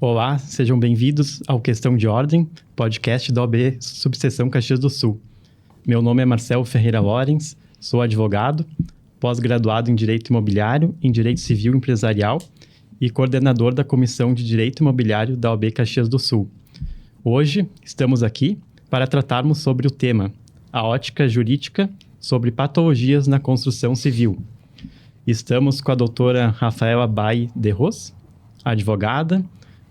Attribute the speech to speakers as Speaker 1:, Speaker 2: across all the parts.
Speaker 1: Olá, sejam bem-vindos ao Questão de Ordem, podcast da OAB Subseção Caxias do Sul. Meu nome é Marcelo Ferreira Lorenz, sou advogado, pós-graduado em Direito Imobiliário, em Direito Civil e Empresarial e coordenador da Comissão de Direito Imobiliário da OAB Caxias do Sul. Hoje estamos aqui para tratarmos sobre o tema A Ótica Jurídica sobre Patologias na Construção Civil. Estamos com a doutora Rafaela Bay de Ros, advogada,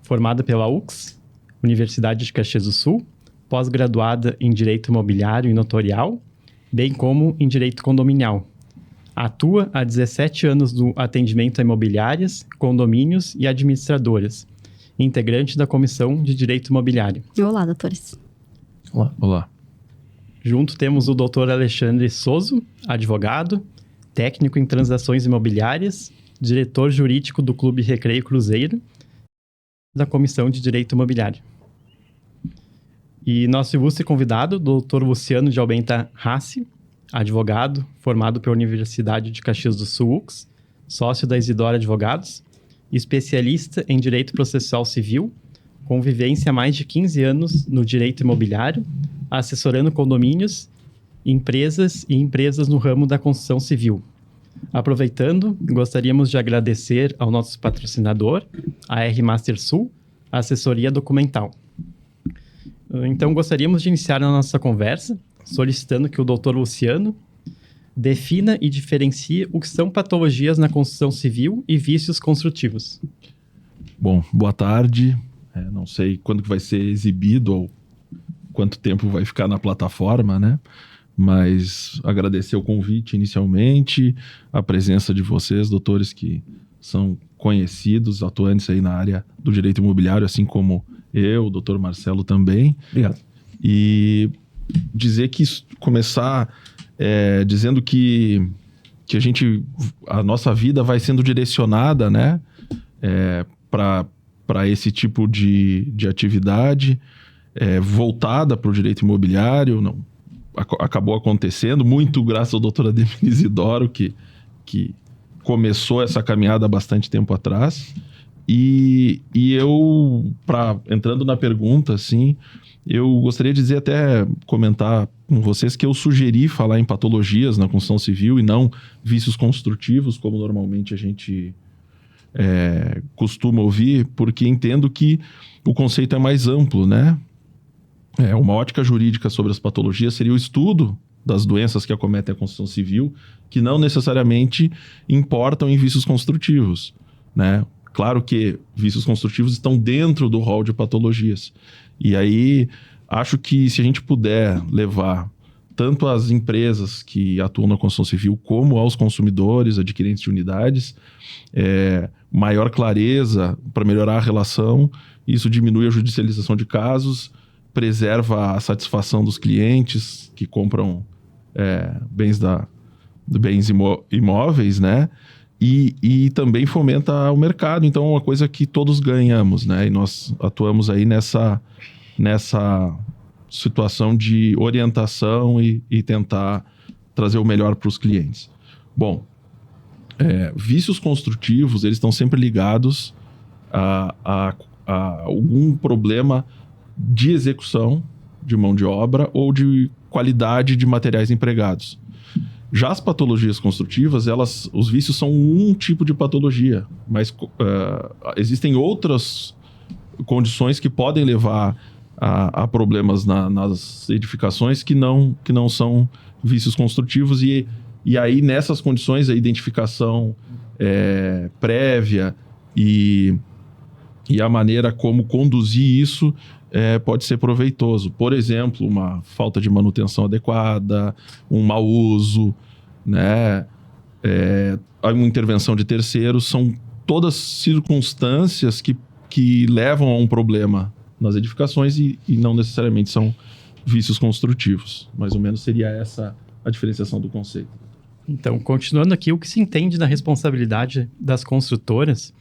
Speaker 1: formada pela UX, Universidade de Caxias do Sul, pós-graduada em Direito Imobiliário e Notorial, bem como em Direito Condominial. Atua há 17 anos no atendimento a imobiliárias, condomínios e administradoras, integrante da Comissão de Direito Imobiliário.
Speaker 2: Olá, doutores.
Speaker 3: Olá.
Speaker 1: Junto temos o doutor Alexandre Souza, advogado, técnico em transações imobiliárias, diretor jurídico do Clube Recreio Cruzeiro, da Comissão de Direito Imobiliário. E nosso ilustre convidado, Dr. Luciano de Almeida Rassi, advogado, formado pela Universidade de Caxias do Sul, UX, sócio da Isidora Advogados, especialista em Direito Processual Civil, com vivência há mais de 15 anos no direito imobiliário, assessorando condomínios, empresas e empresas no ramo da construção civil. Aproveitando, gostaríamos de agradecer ao nosso patrocinador, a R Master Sul, a assessoria documental. Então, gostaríamos de iniciar a nossa conversa solicitando que o Dr. Luciano defina e diferencie o que são patologias na construção civil e vícios construtivos.
Speaker 3: Bom, boa tarde. Não sei quando que vai ser exibido ou quanto tempo vai ficar na plataforma, né? Mas agradecer o convite inicialmente, a presença de vocês, doutores que são conhecidos, atuantes aí na área do direito imobiliário, assim como eu, o doutor Marcelo também.
Speaker 4: Obrigado.
Speaker 3: E dizer que começar dizendo que a nossa vida vai sendo direcionada, né, para esse tipo de atividade voltada para o direito imobiliário. Não acabou acontecendo, muito graças ao doutor Ademir Isidoro, que começou essa caminhada há bastante tempo atrás. E eu, entrando na pergunta, assim, eu gostaria de dizer, até comentar com vocês, que eu sugeri falar em patologias na construção civil e não vícios construtivos, como normalmente a gente costuma ouvir, porque entendo que o conceito é mais amplo, né? Uma ótica jurídica sobre as patologias seria o estudo das doenças que acometem a construção civil, que não necessariamente importam em vícios construtivos, né? Claro que vícios construtivos estão dentro do rol de patologias. E aí, acho que se a gente puder levar tanto as empresas que atuam na construção civil, como aos consumidores, adquirentes de unidades, maior clareza para melhorar a relação, isso diminui a judicialização de casos, preserva a satisfação dos clientes que compram bens imóveis, né? E também fomenta o mercado. Então, é uma coisa que todos ganhamos, né? E nós atuamos aí nessa situação de orientação e tentar trazer o melhor para os clientes. Bom, vícios construtivos, eles estão sempre ligados a algum problema de execução de mão de obra ou de qualidade de materiais empregados. Já as patologias construtivas, os vícios são um tipo de patologia, mas existem outras condições que podem levar a problemas nas edificações que não são vícios construtivos, e aí nessas condições a identificação prévia e a maneira como conduzir isso pode ser proveitoso. Por exemplo, uma falta de manutenção adequada, um mau uso, né? Uma intervenção de terceiros, são todas circunstâncias que levam a um problema nas edificações e não necessariamente são vícios construtivos. Mais ou menos seria essa a diferenciação do conceito.
Speaker 1: Então, continuando aqui, o que se entende da responsabilidade das construtoras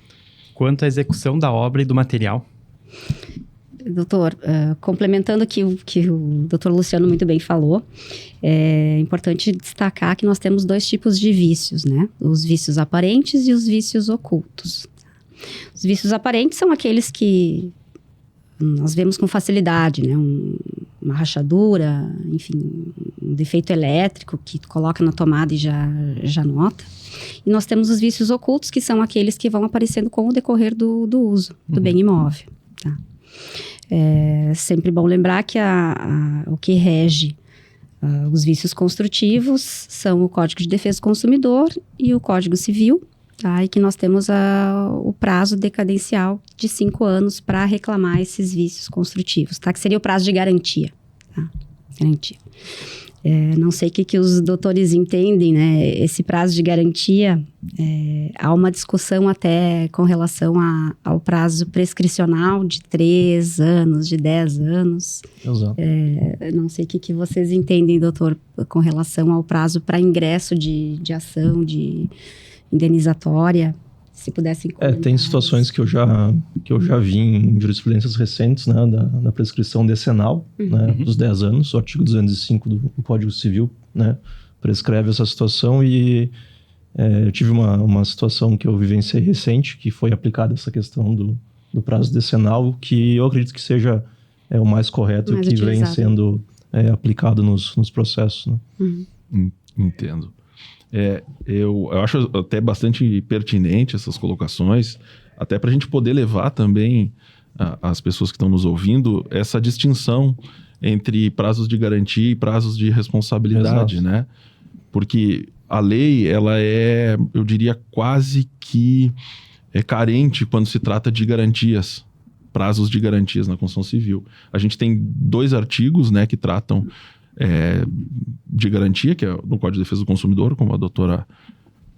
Speaker 1: quanto à execução da obra e do material?
Speaker 2: Doutor, complementando o que o doutor Luciano muito bem falou, é importante destacar que nós temos dois tipos de vícios, né? Os vícios aparentes e os vícios ocultos. Os vícios aparentes são aqueles que nós vemos com facilidade, né? Uma rachadura, enfim, um defeito elétrico que tu coloca na tomada e já nota. E nós temos os vícios ocultos, que são aqueles que vão aparecendo com o decorrer do uso do bem imóvel. Tá? É sempre bom lembrar que o que rege os vícios construtivos são o Código de Defesa do Consumidor e o Código Civil, tá? E que nós temos o prazo decadencial de 5 anos para reclamar esses vícios construtivos, tá? Que seria o prazo de garantia, tá? Garantia. Não sei o que os doutores entendem, né? Esse prazo de garantia, há uma discussão até com relação ao prazo prescricional de 3 anos, de 10 anos.
Speaker 4: Exato.
Speaker 2: Não sei o que vocês entendem, doutor, com relação ao prazo para ingresso de ação, de indenizatória, se pudessem comentar.
Speaker 4: Tem situações que eu já vi em jurisprudências recentes, né, da prescrição decenal, né, dos 10 anos, o artigo 205 do Código Civil, né, prescreve essa situação e eu tive uma situação que eu vivenciei recente, que foi aplicada essa questão do prazo decenal, que eu acredito que seja o mais correto, que vem sendo aplicado nos processos. Né?
Speaker 3: Entendo. Eu acho até bastante pertinente essas colocações, até para a gente poder levar também as pessoas que estão nos ouvindo essa distinção entre prazos de garantia e prazos de responsabilidade, né? Porque a lei, ela eu diria, quase que carente quando se trata de garantias, prazos de garantias na Constituição Civil. A gente tem 2 artigos, né, que tratam de garantia, que é no Código de Defesa do Consumidor, como a doutora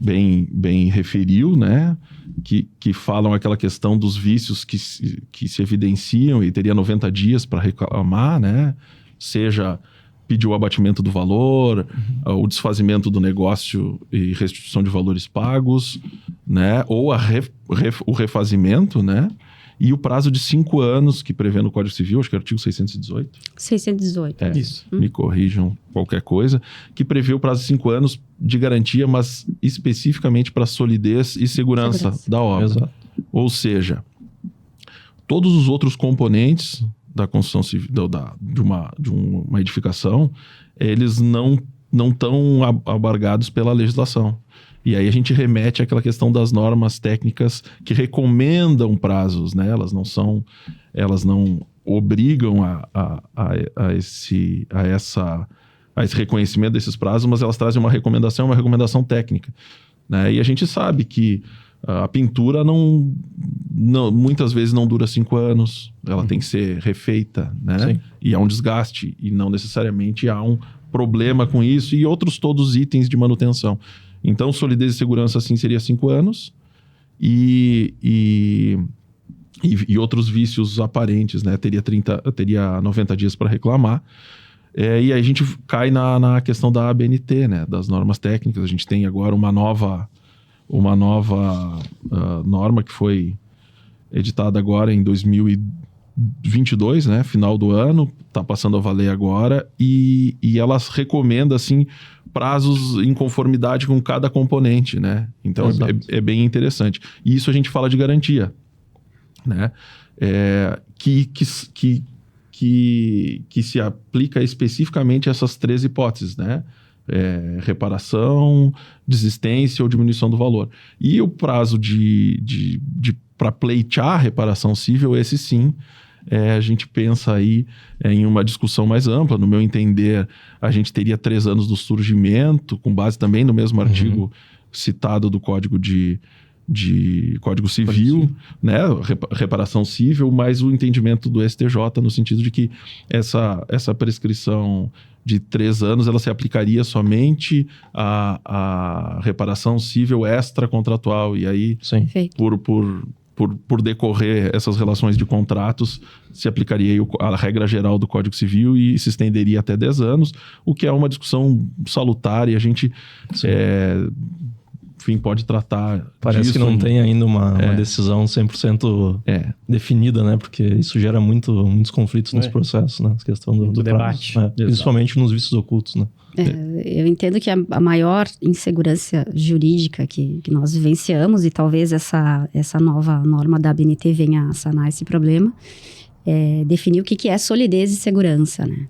Speaker 3: bem referiu, né? Que falam aquela questão dos vícios que se evidenciam e teria 90 dias para reclamar, né? Seja pedir o abatimento do valor, o desfazimento do negócio e restituição de valores pagos, né? Ou o refazimento, né? E o prazo de 5 anos que prevê no Código Civil, acho que é o artigo 618.
Speaker 2: 618.
Speaker 1: Isso.
Speaker 3: Me corrijam qualquer coisa, que prevê o prazo de 5 anos de garantia, mas especificamente para solidez e segurança da obra.
Speaker 4: Exato.
Speaker 3: Ou seja, todos os outros componentes da construção civil, de uma edificação, eles não estão abarcados pela legislação. E aí a gente remete àquela questão das normas técnicas que recomendam prazos, né? Elas não obrigam a esse reconhecimento desses prazos, mas elas trazem uma recomendação técnica, né? E a gente sabe que a pintura muitas vezes não dura 5 anos, ela tem que ser refeita, né?
Speaker 4: Sim.
Speaker 3: E há um desgaste, e não necessariamente há um problema com isso, e outros todos os itens de manutenção. Então, solidez e segurança, assim, seria 5 anos. E outros vícios aparentes, né? Teria 90 dias para reclamar. E aí a gente cai na questão da ABNT, né? Das normas técnicas. A gente tem agora uma nova norma que foi editada agora em 2022, né? Final do ano. Está passando a valer agora. E ela recomenda, assim, prazos em conformidade com cada componente, né? Então é bem interessante. E isso a gente fala de garantia, né? Que se aplica especificamente a essas 3 hipóteses, né? Reparação, desistência ou diminuição do valor. E o prazo para pleitear a reparação cível, esse sim, a gente pensa aí em uma discussão mais ampla. No meu entender, a gente teria 3 anos do surgimento, com base também no mesmo artigo citado do Código Código Civil, né? Reparação cível, mas o entendimento do STJ no sentido de que essa prescrição de 3 anos, ela se aplicaria somente à reparação cível extracontratual. E aí,
Speaker 4: sim,
Speaker 3: por decorrer essas relações de contratos, se aplicaria a regra geral do Código Civil e se estenderia até 10 anos, o que é uma discussão salutar e a gente, enfim, pode tratar
Speaker 4: Parece
Speaker 3: disso.
Speaker 4: Que não tem ainda uma decisão 100% definida, né? Porque isso gera muitos conflitos nos processos, né? A questão do
Speaker 1: debate.
Speaker 4: prazo, né? Principalmente nos vícios ocultos, né?
Speaker 2: Eu entendo que a maior insegurança jurídica que nós vivenciamos, e talvez essa nova norma da ABNT venha a sanar esse problema, é definir o que é solidez e segurança, né?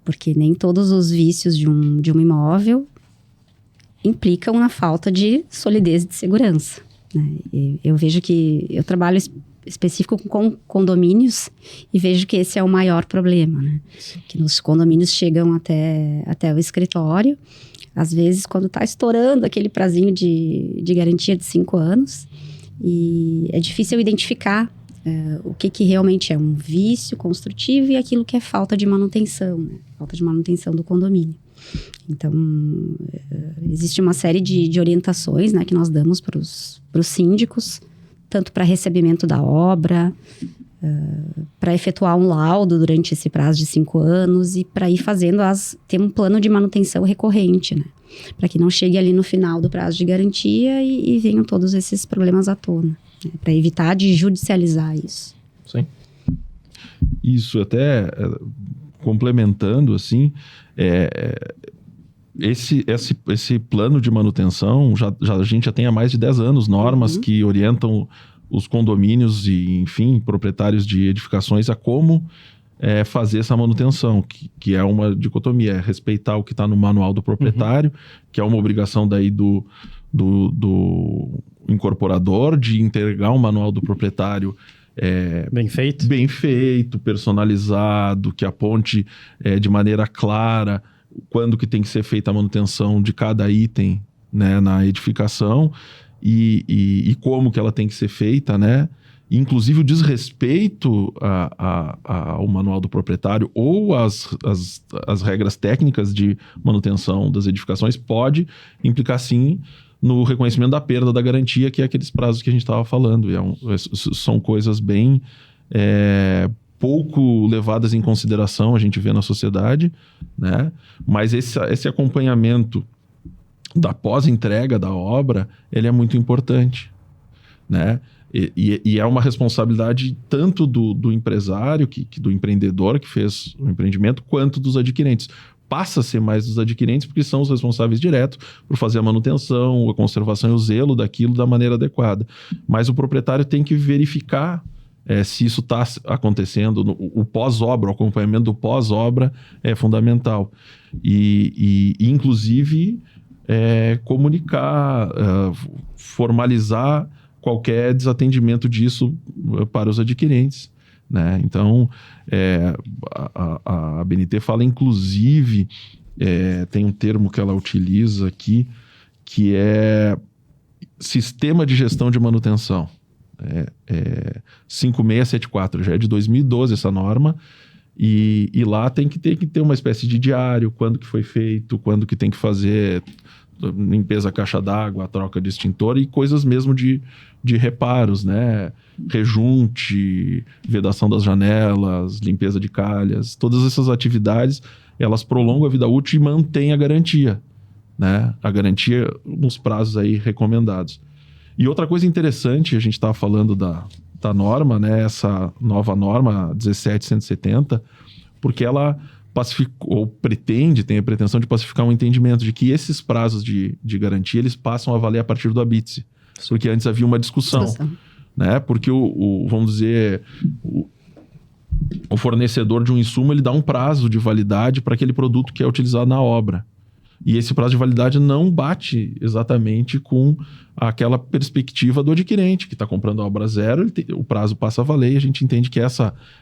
Speaker 2: Porque nem todos os vícios de um imóvel implicam na falta de solidez e de segurança, né? Eu vejo que eu trabalho específico com condomínios e vejo que esse é o maior problema, né? Que os condomínios chegam até o escritório, às vezes quando está estourando aquele prazinho de garantia de 5 anos, e é difícil identificar o que realmente é um vício construtivo e aquilo que é falta de manutenção, né? Falta de manutenção do condomínio. Então, existe uma série de orientações, né, que nós damos para os síndicos, tanto para recebimento da obra, para efetuar um laudo durante esse prazo de 5 anos e para ir fazendo ter um plano de manutenção recorrente, né? Para que não chegue ali no final do prazo de garantia e venham todos esses problemas à tona, né? Para evitar de judicializar isso.
Speaker 4: Sim.
Speaker 3: Isso, até complementando, assim, esse plano de manutenção, a gente já tem há mais de 10 anos normas que orientam os condomínios e, enfim, proprietários de edificações a como fazer essa manutenção, que é uma dicotomia, respeitar o que está no manual do proprietário, que é uma obrigação daí do incorporador de entregar um manual do proprietário bem feito, personalizado, que aponte de maneira clara quando que tem que ser feita a manutenção de cada item, né, na edificação e como que ela tem que ser feita, né? Inclusive o desrespeito ao manual do proprietário ou as regras técnicas de manutenção das edificações pode implicar, sim, no reconhecimento da perda da garantia, que é aqueles prazos que a gente estava falando. São coisas bem pouco levadas em consideração, a gente vê na sociedade, né? Mas esse acompanhamento da pós-entrega da obra, ele é muito importante, né? E é uma responsabilidade tanto do empresário, do empreendedor que fez o empreendimento, quanto dos adquirentes. Passa a ser mais dos adquirentes, porque são os responsáveis diretos por fazer a manutenção, a conservação e o zelo daquilo da maneira adequada. Mas o proprietário tem que verificar se isso está acontecendo. O pós-obra, o acompanhamento do pós-obra é fundamental. E inclusive, comunicar, formalizar qualquer desatendimento disso para os adquirentes, né? Então, a ABNT fala, inclusive, tem um termo que ela utiliza aqui, que é Sistema de Gestão de Manutenção. 5674, já é de 2012 essa norma, e lá tem que ter uma espécie de diário, quando que foi feito, quando que tem que fazer limpeza caixa d'água, a troca de extintor e coisas mesmo de reparos, né? Rejunte, vedação das janelas, limpeza de calhas, todas essas atividades, elas prolongam a vida útil e mantêm a garantia, né? A garantia nos prazos aí recomendados. E outra coisa interessante, a gente estava falando da norma, né? Essa nova norma 17170, porque ela tem a pretensão de pacificar um entendimento de que esses prazos de garantia, eles passam a valer a partir do habite-se. Porque antes havia uma discussão. Né? Porque vamos dizer, o fornecedor de um insumo, ele dá um prazo de validade para aquele produto que é utilizado na obra. E esse prazo de validade não bate exatamente com aquela perspectiva do adquirente, que está comprando a obra zero, o prazo passa a valer e a gente entende que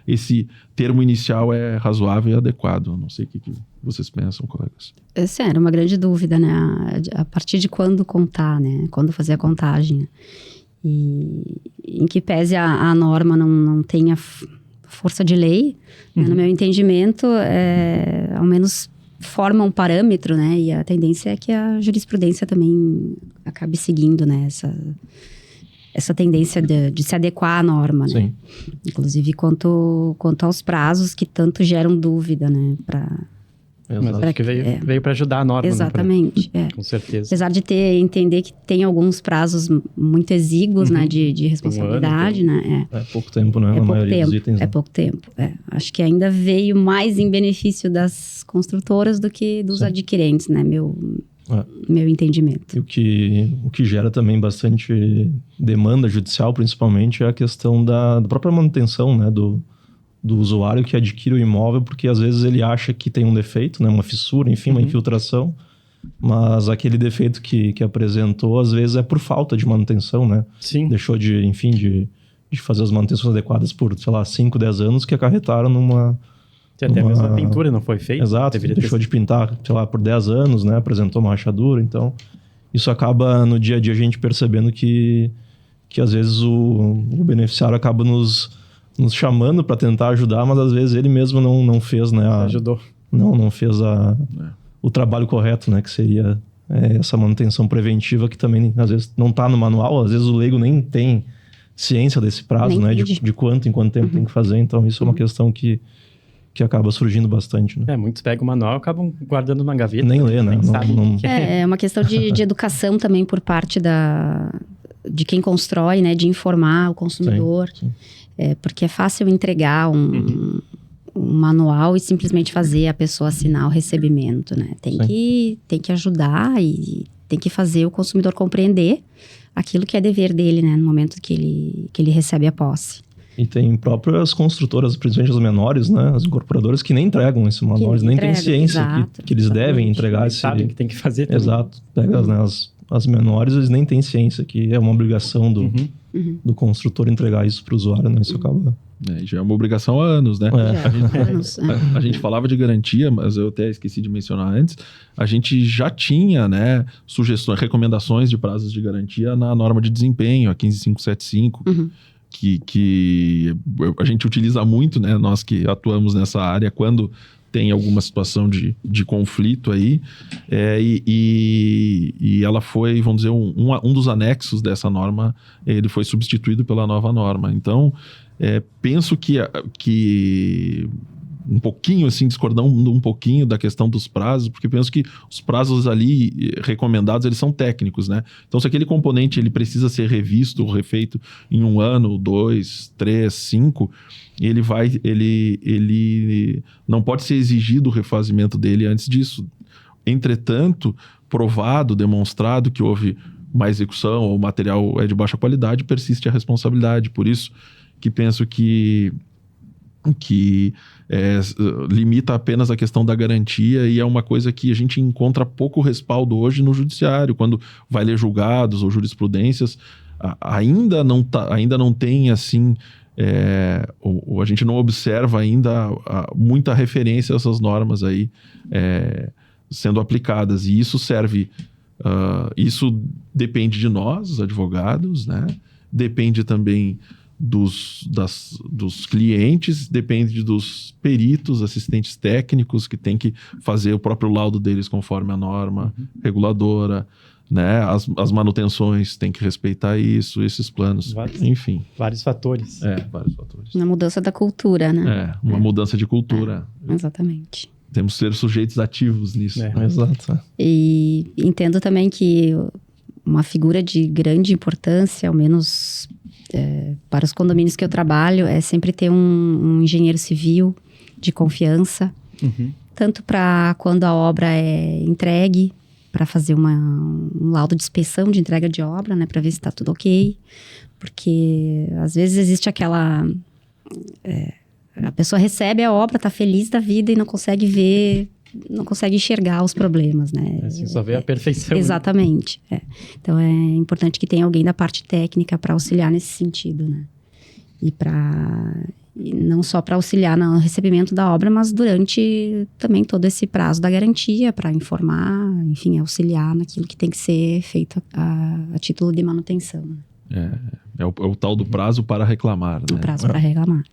Speaker 3: esse termo inicial é razoável e adequado. Não sei o que vocês pensam, colegas.
Speaker 2: Essa era uma grande dúvida, né? A partir de quando contar, né? Quando fazer a contagem. E em que pese a norma não tenha força de lei, né? No meu entendimento, ao menos forma um parâmetro, né? E a tendência é que a jurisprudência também acabe seguindo, né? Essa tendência de se adequar à norma, né?
Speaker 4: Sim.
Speaker 2: Inclusive quanto aos prazos que tanto geram dúvida, né?
Speaker 1: Mas acho que veio para ajudar a norma.
Speaker 2: Exatamente.
Speaker 1: Né? Com certeza.
Speaker 2: Apesar de entender que tem alguns prazos muito exíguos, né, de responsabilidade, né?
Speaker 4: É pouco tempo, né? Na maioria dos itens.
Speaker 2: É pouco tempo. Acho que ainda veio mais em benefício das construtoras do que dos adquirentes, né? Meu entendimento.
Speaker 4: E o que gera também bastante demanda judicial, principalmente, é a questão da própria manutenção, né? Do usuário que adquire o imóvel, porque às vezes ele acha que tem um defeito, né? Uma fissura, enfim, uma infiltração, mas aquele defeito que apresentou, às vezes é por falta de manutenção, né?
Speaker 1: Sim.
Speaker 4: Deixou de fazer as manutenções adequadas por, 5, 10 anos, que acarretaram numa...
Speaker 1: Até mesmo a pintura não foi feita.
Speaker 4: Exato, deixou de pintar, por 10 anos, né? Apresentou uma rachadura, então... Isso acaba, no dia a dia, a gente percebendo que às vezes o beneficiário acaba nos chamando para tentar ajudar, mas às vezes ele mesmo não fez, né?
Speaker 1: Ajudou.
Speaker 4: Não fez o trabalho correto, né? Que seria essa manutenção preventiva, que também às vezes não está no manual, às vezes o leigo nem tem ciência desse prazo, né? De quanto em quanto tempo tem que fazer, então isso é uma questão que acaba surgindo bastante, né?
Speaker 1: Muitos pegam o manual e acabam guardando numa gaveta.
Speaker 4: Nem lê, né?
Speaker 2: É uma questão de educação também por parte de quem constrói, né? De informar o consumidor.
Speaker 4: Sim.
Speaker 2: Porque é fácil entregar um manual e simplesmente fazer a pessoa assinar o recebimento, né? Tem que ajudar e tem que fazer o consumidor compreender aquilo que é dever dele, né? No momento que ele recebe a posse.
Speaker 4: E tem próprias construtoras, principalmente as menores, né? As incorporadoras que nem entregam esse manual, eles nem têm ciência que eles devem entregar esse...
Speaker 1: Sabem que tem que fazer também.
Speaker 4: Exato. Pega as menores, eles nem têm ciência que é uma obrigação do construtor entregar isso para o usuário, né? Isso acaba...
Speaker 3: já é uma obrigação há anos, né? A gente falava de garantia, mas eu até esqueci de mencionar antes. A gente já tinha, né, sugestões, recomendações de prazos de garantia na norma de desempenho, a 15575, que a gente utiliza muito, né? Nós que atuamos nessa área, quando tem alguma situação de conflito aí, e ela foi, vamos dizer, um dos anexos dessa norma, ele foi substituído pela nova norma. Então, penso que um pouquinho, assim, discordando um pouquinho da questão dos prazos, porque penso que os prazos ali recomendados, eles são técnicos, né? Então, se aquele componente ele precisa ser revisto ou refeito em 1 ano, 2, 3, 5, ele não pode ser exigido o refazimento dele antes disso. Entretanto, provado, demonstrado que houve má execução ou o material é de baixa qualidade, persiste a responsabilidade. Por isso que penso que limita apenas a questão da garantia, e é uma coisa que a gente encontra pouco respaldo hoje no judiciário, quando vai ler julgados ou jurisprudências, ainda não tem assim, a gente não observa ainda muita referência a essas normas aí sendo aplicadas, e isso serve, isso depende de nós, os advogados, né? Depende também dos clientes, depende dos peritos, assistentes técnicos, que tem que fazer o próprio laudo deles conforme a norma reguladora, né? As manutenções tem que respeitar isso, esses planos, enfim.
Speaker 1: Vários fatores.
Speaker 3: Vários fatores.
Speaker 2: Uma mudança da cultura, né?
Speaker 3: Uma mudança de cultura.
Speaker 2: Exatamente.
Speaker 3: Temos que ser sujeitos ativos nisso.
Speaker 4: Exato.
Speaker 2: E entendo também que uma figura de grande importância, ao menos para os condomínios que eu trabalho, é sempre ter um engenheiro civil de confiança, tanto para quando a obra é entregue, para fazer um laudo de inspeção de entrega de obra, né, para ver se está tudo ok, porque às vezes existe aquela... a pessoa recebe a obra, está feliz da vida e não consegue ver... não consegue enxergar os problemas, né?
Speaker 1: Assim, só vê a perfeição.
Speaker 2: Exatamente. Então, é importante que tenha alguém da parte técnica para auxiliar nesse sentido, né? E não só para auxiliar no recebimento da obra, mas durante também todo esse prazo da garantia, para informar, enfim, auxiliar naquilo que tem que ser feito a título de manutenção.
Speaker 3: É o tal do prazo para reclamar, né?
Speaker 2: O prazo para reclamar.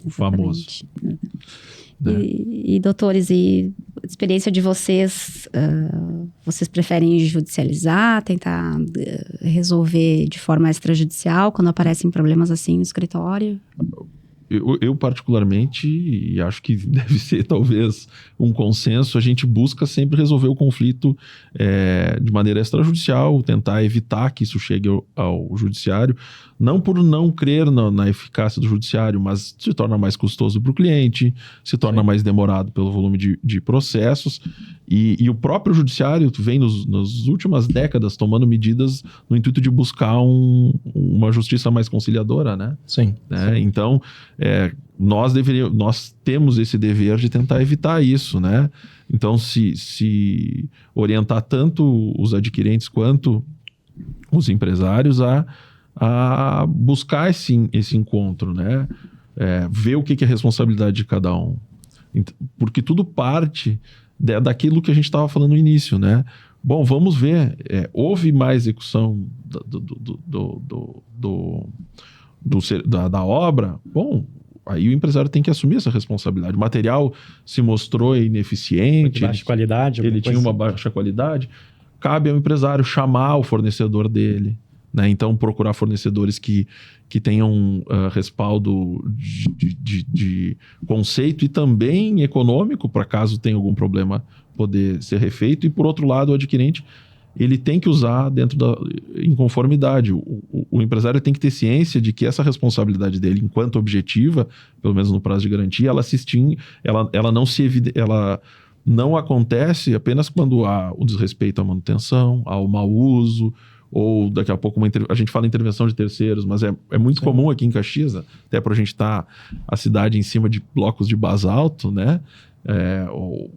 Speaker 3: O famoso.
Speaker 2: E doutores, e a experiência de vocês, vocês preferem judicializar, tentar resolver de forma extrajudicial quando aparecem problemas assim no escritório?
Speaker 3: eu particularmente, e acho que deve ser talvez um consenso, a gente busca sempre resolver o conflito de maneira extrajudicial, tentar evitar que isso chegue ao judiciário, não por não crer na eficácia do judiciário, mas se torna mais custoso para o cliente, se torna mais demorado pelo volume de processos, e o próprio judiciário vem nas últimas décadas tomando medidas no intuito de buscar uma justiça mais conciliadora, né?
Speaker 4: Sim.
Speaker 3: Então, nós temos esse dever de tentar evitar isso, né? Então, se orientar tanto os adquirentes quanto os empresários a buscar esse encontro, né? Ver o que é responsabilidade de cada um. Porque tudo parte daquilo que a gente estava falando no início, né? Bom, vamos ver. Houve má execução da obra? Bom, aí o empresário tem que assumir essa responsabilidade. O material se mostrou ineficiente.
Speaker 1: Baixa qualidade.
Speaker 3: Ele tinha uma baixa qualidade. Cabe ao empresário chamar o fornecedor dele, né? Então, procurar fornecedores que tenham respaldo de conceito e também econômico, para caso tenha algum problema poder ser refeito. E, por outro lado, o adquirente ele tem que usar em conformidade. O empresário tem que ter ciência de que essa responsabilidade dele, enquanto objetiva, pelo menos no prazo de garantia, ela não acontece apenas quando há o desrespeito à manutenção, há o mau uso, ou daqui a pouco a gente fala em intervenção de terceiros, mas é muito comum aqui em Caxias, até para a gente estar a cidade em cima de blocos de basalto, né?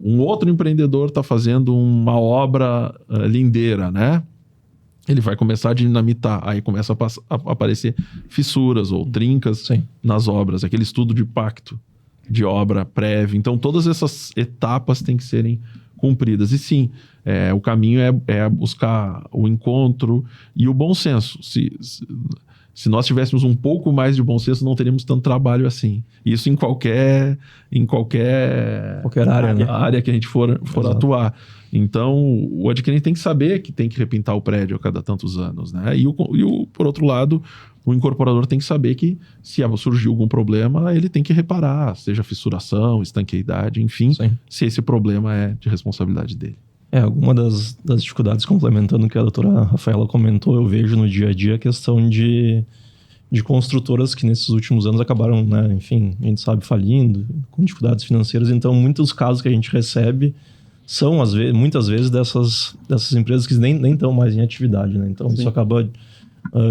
Speaker 3: Um outro empreendedor está fazendo uma obra lindeira, né? Ele vai começar a dinamitar, aí começa a aparecer fissuras ou trincas nas obras, aquele estudo de impacto de obra prévio. Então, todas essas etapas têm que serem cumpridas. E sim, o caminho é buscar o encontro e o bom senso. Se nós tivéssemos um pouco mais de bom senso, não teríamos tanto trabalho assim. Isso em qualquer
Speaker 4: área, né?
Speaker 3: área que a gente for atuar. Então, o adquirente tem que saber que tem que repintar o prédio a cada tantos anos, né? Por outro lado, o incorporador tem que saber que se surgir algum problema, ele tem que reparar, seja fissuração, estanqueidade, enfim, se esse problema é de responsabilidade dele.
Speaker 4: Alguma das dificuldades, complementando o que a doutora Rafaela comentou, eu vejo no dia a dia a questão de construtoras que nesses últimos anos acabaram, né, enfim, a gente sabe, falindo, com dificuldades financeiras. Então, muitos casos que a gente recebe são, muitas vezes, dessas empresas que nem estão mais em atividade, né? Então, isso acaba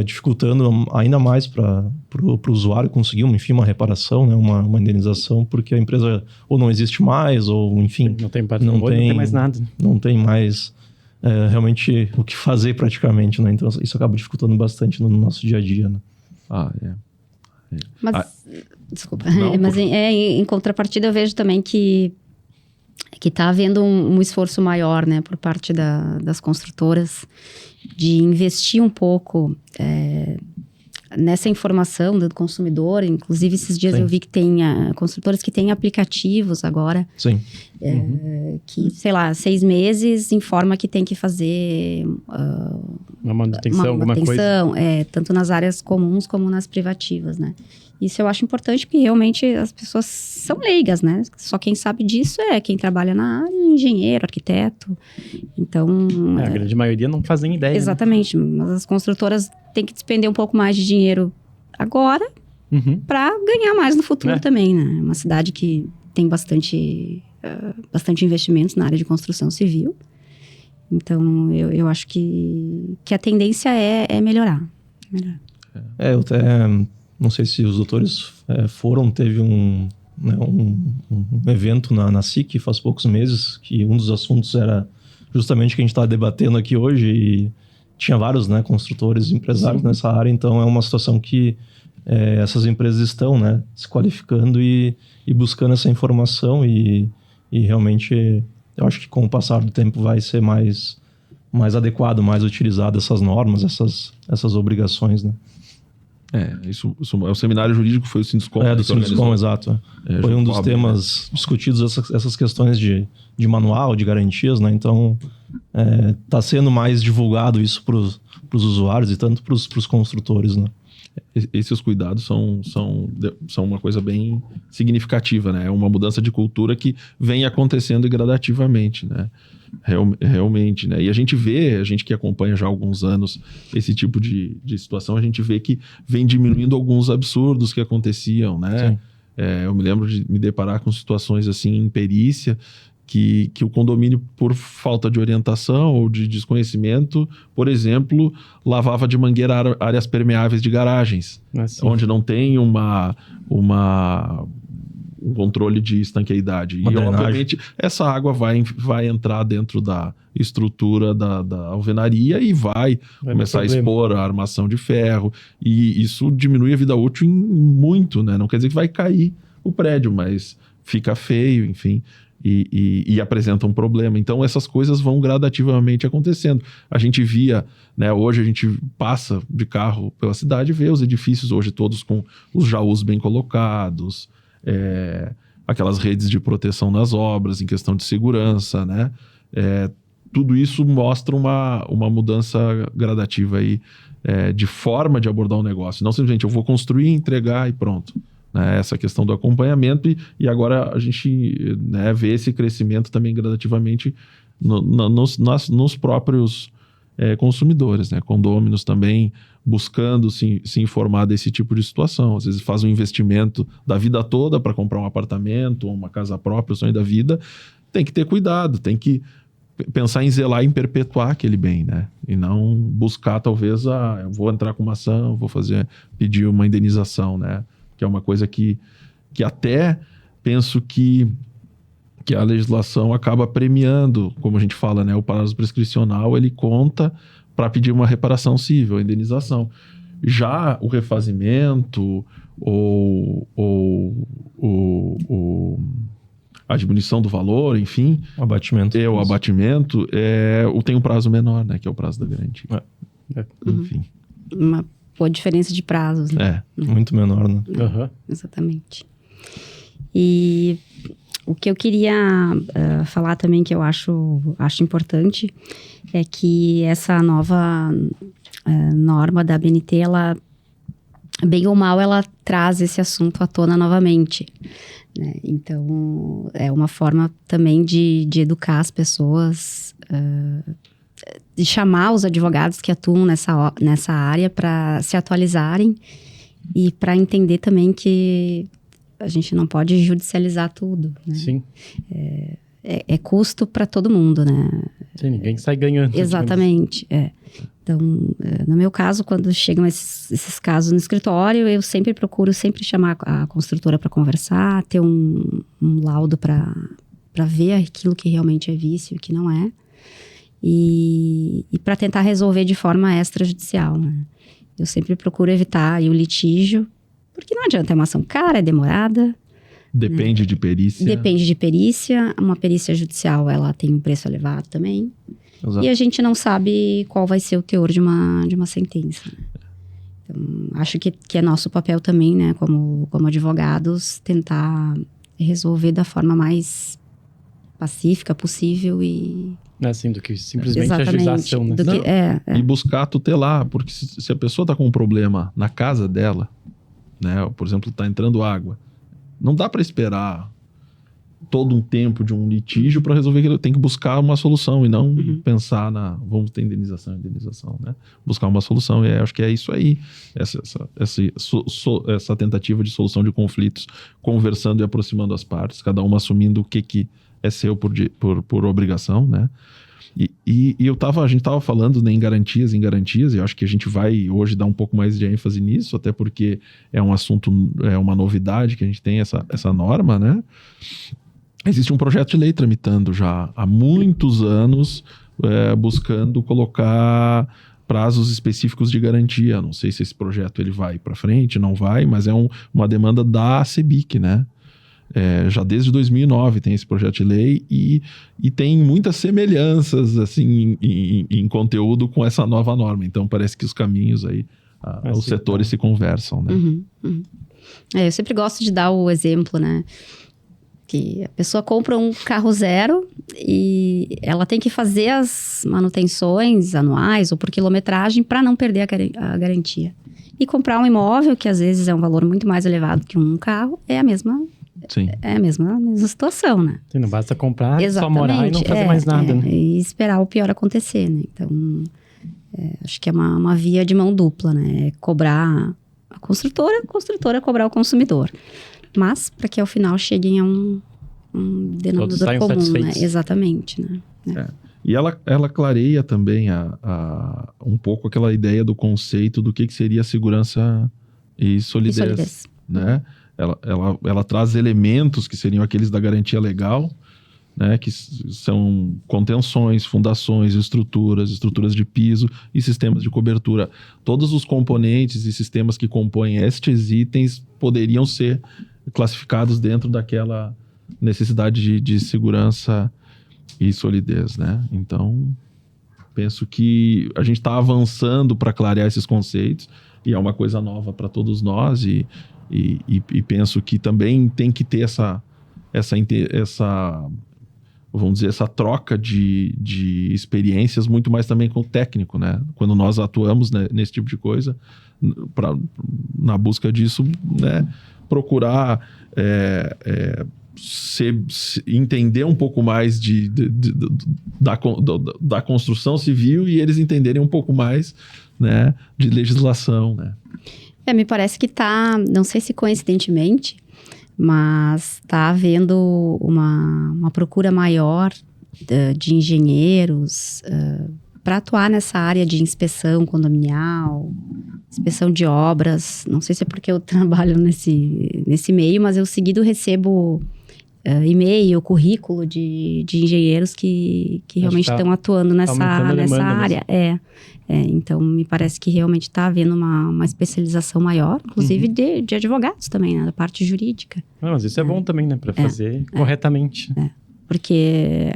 Speaker 4: dificultando ainda mais para o usuário conseguir, uma reparação, né? Uma indenização, porque a empresa ou não existe mais, ou, enfim...
Speaker 1: Não tem mais nada.
Speaker 4: Não tem mais realmente o que fazer praticamente, né? Então, isso acaba dificultando bastante no nosso dia a dia, né?
Speaker 2: Mas, desculpa, mas em contrapartida eu vejo também que está havendo um esforço maior, né, por parte das construtoras de investir um pouco nessa informação do consumidor. Inclusive, esses dias eu vi que tem construtoras que têm aplicativos agora.
Speaker 4: Sim.
Speaker 2: Que, sei lá, 6 meses informa que tem que fazer
Speaker 1: uma manutenção, alguma coisa.
Speaker 2: Tanto nas áreas comuns como nas privativas, né? Isso eu acho importante porque realmente as pessoas são leigas, né? Só quem sabe disso é quem trabalha na área, engenheiro, arquiteto. Então...
Speaker 1: a grande maioria não fazem ideia.
Speaker 2: Exatamente. Né? Mas as construtoras têm que despender um pouco mais de dinheiro agora para ganhar mais no futuro também, né? É uma cidade que tem bastante investimentos na área de construção civil. Então, eu acho que a tendência é melhorar.
Speaker 4: Eu até... Não sei se os doutores teve um evento na SIC faz poucos meses, que um dos assuntos era justamente o que a gente está debatendo aqui hoje, e tinha vários, né, construtores e empresários nessa área. Então é uma situação que essas empresas estão, né, se qualificando e buscando essa informação, e realmente eu acho que com o passar do tempo vai ser mais adequado, mais utilizado essas normas, essas obrigações, né?
Speaker 3: Isso é o seminário jurídico, foi o Sinduscom.
Speaker 4: Do Sinduscom, exato. Foi um dos temas discutidos, essas questões de manual, de garantias, né? Então, está sendo mais divulgado isso para os usuários e tanto para os construtores, né?
Speaker 3: esses cuidados são uma coisa bem significativa, né? É uma mudança de cultura que vem acontecendo gradativamente, né? Realmente, né? E a gente que acompanha já há alguns anos esse tipo de situação, a gente vê que vem diminuindo alguns absurdos que aconteciam, né? Eu me lembro de me deparar com situações assim em perícia, que o condomínio, por falta de orientação ou de desconhecimento, por exemplo, lavava de mangueira áreas permeáveis de garagens, onde não tem um controle de estanqueidade. E, obviamente, essa água vai entrar dentro da estrutura da alvenaria e vai começar a expor a armação de ferro. E isso diminui a vida útil muito, né? Não quer dizer que vai cair o prédio, mas fica feio, enfim, e apresenta um problema. Então, essas coisas vão gradativamente acontecendo. A gente via, né? Hoje a gente passa de carro pela cidade e vê os edifícios hoje todos com os jaús bem colocados, aquelas redes de proteção nas obras, em questão de segurança, né? Tudo isso mostra uma mudança gradativa aí, de forma de abordar o negócio. Não simplesmente eu vou construir, entregar e pronto. Né? Essa questão do acompanhamento e agora a gente, né, vê esse crescimento também gradativamente nos próprios consumidores, né? Condôminos também buscando se informar desse tipo de situação. Às vezes faz um investimento da vida toda para comprar um apartamento ou uma casa própria, o sonho da vida. Tem que ter cuidado, tem que pensar em zelar e em perpetuar aquele bem, né? E não buscar, talvez, eu vou entrar com uma ação, pedir uma indenização, né? Que é uma coisa que até penso que a legislação acaba premiando, como a gente fala, né? O prazo prescricional, ele conta para pedir uma reparação civil, indenização. Já o refazimento ou a diminuição do valor, enfim...
Speaker 4: O abatimento.
Speaker 3: O abatimento tem um prazo menor, né? Que é o prazo da garantia. Enfim.
Speaker 2: Uma boa diferença de prazos, né?
Speaker 4: Muito menor, né?
Speaker 2: Exatamente. E o que eu queria falar também, que eu acho importante, é que essa nova norma da ABNT, ela, bem ou mal, ela traz esse assunto à tona novamente, né? Então, é uma forma também de educar as pessoas, de chamar os advogados que atuam nessa área para se atualizarem e para entender também que a gente não pode judicializar tudo, né?
Speaker 1: Sim.
Speaker 2: É custo para todo mundo, né?
Speaker 1: Sim, ninguém sai ganhando.
Speaker 2: Exatamente, Então, no meu caso, quando chegam esses casos no escritório, eu sempre procuro chamar a construtora para conversar, ter um laudo para ver aquilo que realmente é vício e o que não é. E para tentar resolver de forma extrajudicial, né? Eu sempre procuro evitar aí o litígio, porque não adianta, é uma ação cara, é demorada.
Speaker 3: Depende de perícia.
Speaker 2: Depende de perícia. Uma perícia judicial, ela tem um preço elevado também.
Speaker 4: Exato.
Speaker 2: E a gente não sabe qual vai ser o teor de uma sentença. Então, acho que é nosso papel também, né, como advogados, tentar resolver da forma mais pacífica possível e...
Speaker 1: Assim, do que simplesmente ajuizar a ação, né?
Speaker 3: E buscar tutelar, porque se a pessoa está com um problema na casa dela, né, por exemplo, está entrando água, não dá para esperar todo um tempo de um litígio para resolver aquilo. Tem que buscar uma solução e não pensar vamos ter indenização, né? Buscar uma solução, e acho que é isso aí, essa tentativa de solução de conflitos, conversando e aproximando as partes, cada uma assumindo o que é seu por obrigação, né? E a gente estava falando, né, em garantias, e eu acho que a gente vai hoje dar um pouco mais de ênfase nisso, até porque é um assunto, é uma novidade que a gente tem essa norma, né? Existe um projeto de lei tramitando já há muitos anos, buscando colocar prazos específicos de garantia. Não sei se esse projeto ele vai para frente, não vai, mas é uma demanda da CEBIC, né? Já desde 2009 tem esse projeto de lei e tem muitas semelhanças assim, em conteúdo com essa nova norma. Então parece que os caminhos aí, os setores se conversam, né?
Speaker 2: Eu sempre gosto de dar o exemplo, né? Que a pessoa compra um carro zero e ela tem que fazer as manutenções anuais ou por quilometragem para não perder a garantia. E comprar um imóvel, que às vezes é um valor muito mais elevado que um carro, é a mesma
Speaker 3: Sim.
Speaker 2: É a mesma situação, né?
Speaker 1: Sim, não basta comprar, só
Speaker 2: Exatamente,
Speaker 1: morar e não fazer mais nada, né?
Speaker 2: E esperar o pior acontecer, né? Então, acho que é uma via de mão dupla, né? É cobrar a construtora cobrar o consumidor. Mas, para que ao final cheguem a um denominador comum, né?
Speaker 1: Satisfeitos.
Speaker 2: Exatamente, né?
Speaker 3: E ela clareia também um pouco aquela ideia do conceito do que seria segurança e solidez. Né? Ela traz elementos que seriam aqueles da garantia legal, né? Que são contenções, fundações, estruturas de piso e sistemas de cobertura. Todos os componentes e sistemas que compõem estes itens poderiam ser classificados dentro daquela necessidade de segurança e solidez, né? Então, penso que a gente está avançando para clarear esses conceitos e é uma coisa nova para todos nós e penso que também tem que ter essa vamos dizer, essa troca de experiências muito mais também com o técnico, né? Quando nós atuamos, né, nesse tipo de coisa, na busca disso, né, procurar entender um pouco mais da construção civil e eles entenderem um pouco mais, né, de legislação, né?
Speaker 2: Me parece que não sei se coincidentemente, mas está havendo uma procura maior de engenheiros para atuar nessa área de inspeção condominial, inspeção de obras. Não sei se é porque eu trabalho nesse meio, mas eu seguido recebo e-mail, currículo de engenheiros que realmente estão atuando nessa área. Então, me parece que realmente está havendo uma especialização maior, inclusive de advogados também, né, da parte jurídica.
Speaker 1: Mas isso é bom também, né? Para fazer corretamente.
Speaker 2: Porque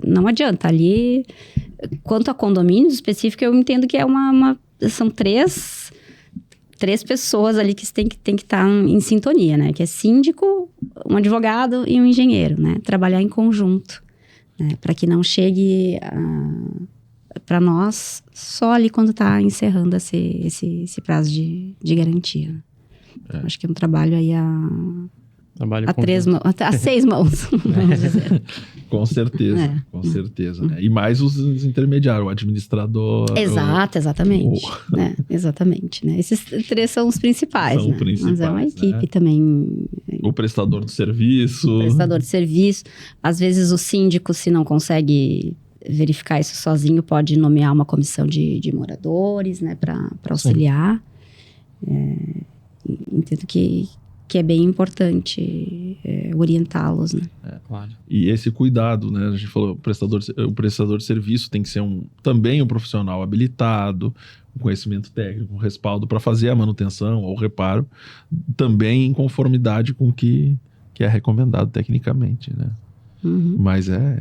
Speaker 2: não adianta. Ali, quanto a condomínios específicos, eu entendo que são três pessoas ali que tem que estar em sintonia, né? Que é síndico, um advogado e um engenheiro, né? Trabalhar em conjunto, né? Para que não chegue para nós só ali quando está encerrando esse prazo de garantia. Acho que é um trabalho aí a 6 mãos, vamos dizer.
Speaker 3: Com certeza, com certeza. Né? E mais os intermediários, o administrador...
Speaker 2: Exatamente. Exatamente. Né? Esses 3 são os principais.
Speaker 3: São principais,
Speaker 2: mas é uma equipe,
Speaker 3: né?
Speaker 2: Também.
Speaker 3: O prestador de serviço.
Speaker 2: Às vezes o síndico, se não consegue verificar isso sozinho, pode nomear uma comissão de moradores, né? Para auxiliar. Entendo que é bem importante orientá-los, né?
Speaker 1: Claro.
Speaker 3: E esse cuidado, né? A gente falou, o prestador de serviço tem que ser também um profissional habilitado, com conhecimento técnico, com respaldo para fazer a manutenção ou o reparo, também em conformidade com o que é recomendado tecnicamente, né? Mas é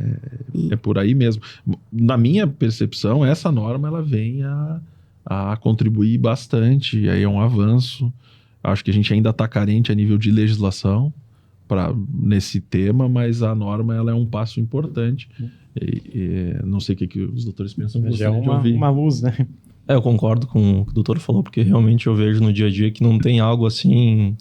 Speaker 3: por aí mesmo. Na minha percepção, essa norma ela vem a contribuir bastante, e aí é um avanço. Acho que a gente ainda está carente a nível de legislação nesse tema, mas a norma ela é um passo importante. Não sei o que os doutores pensam.
Speaker 1: Já é uma luz, né?
Speaker 4: Eu concordo com o que o doutor falou, porque realmente eu vejo no dia a dia que não tem algo assim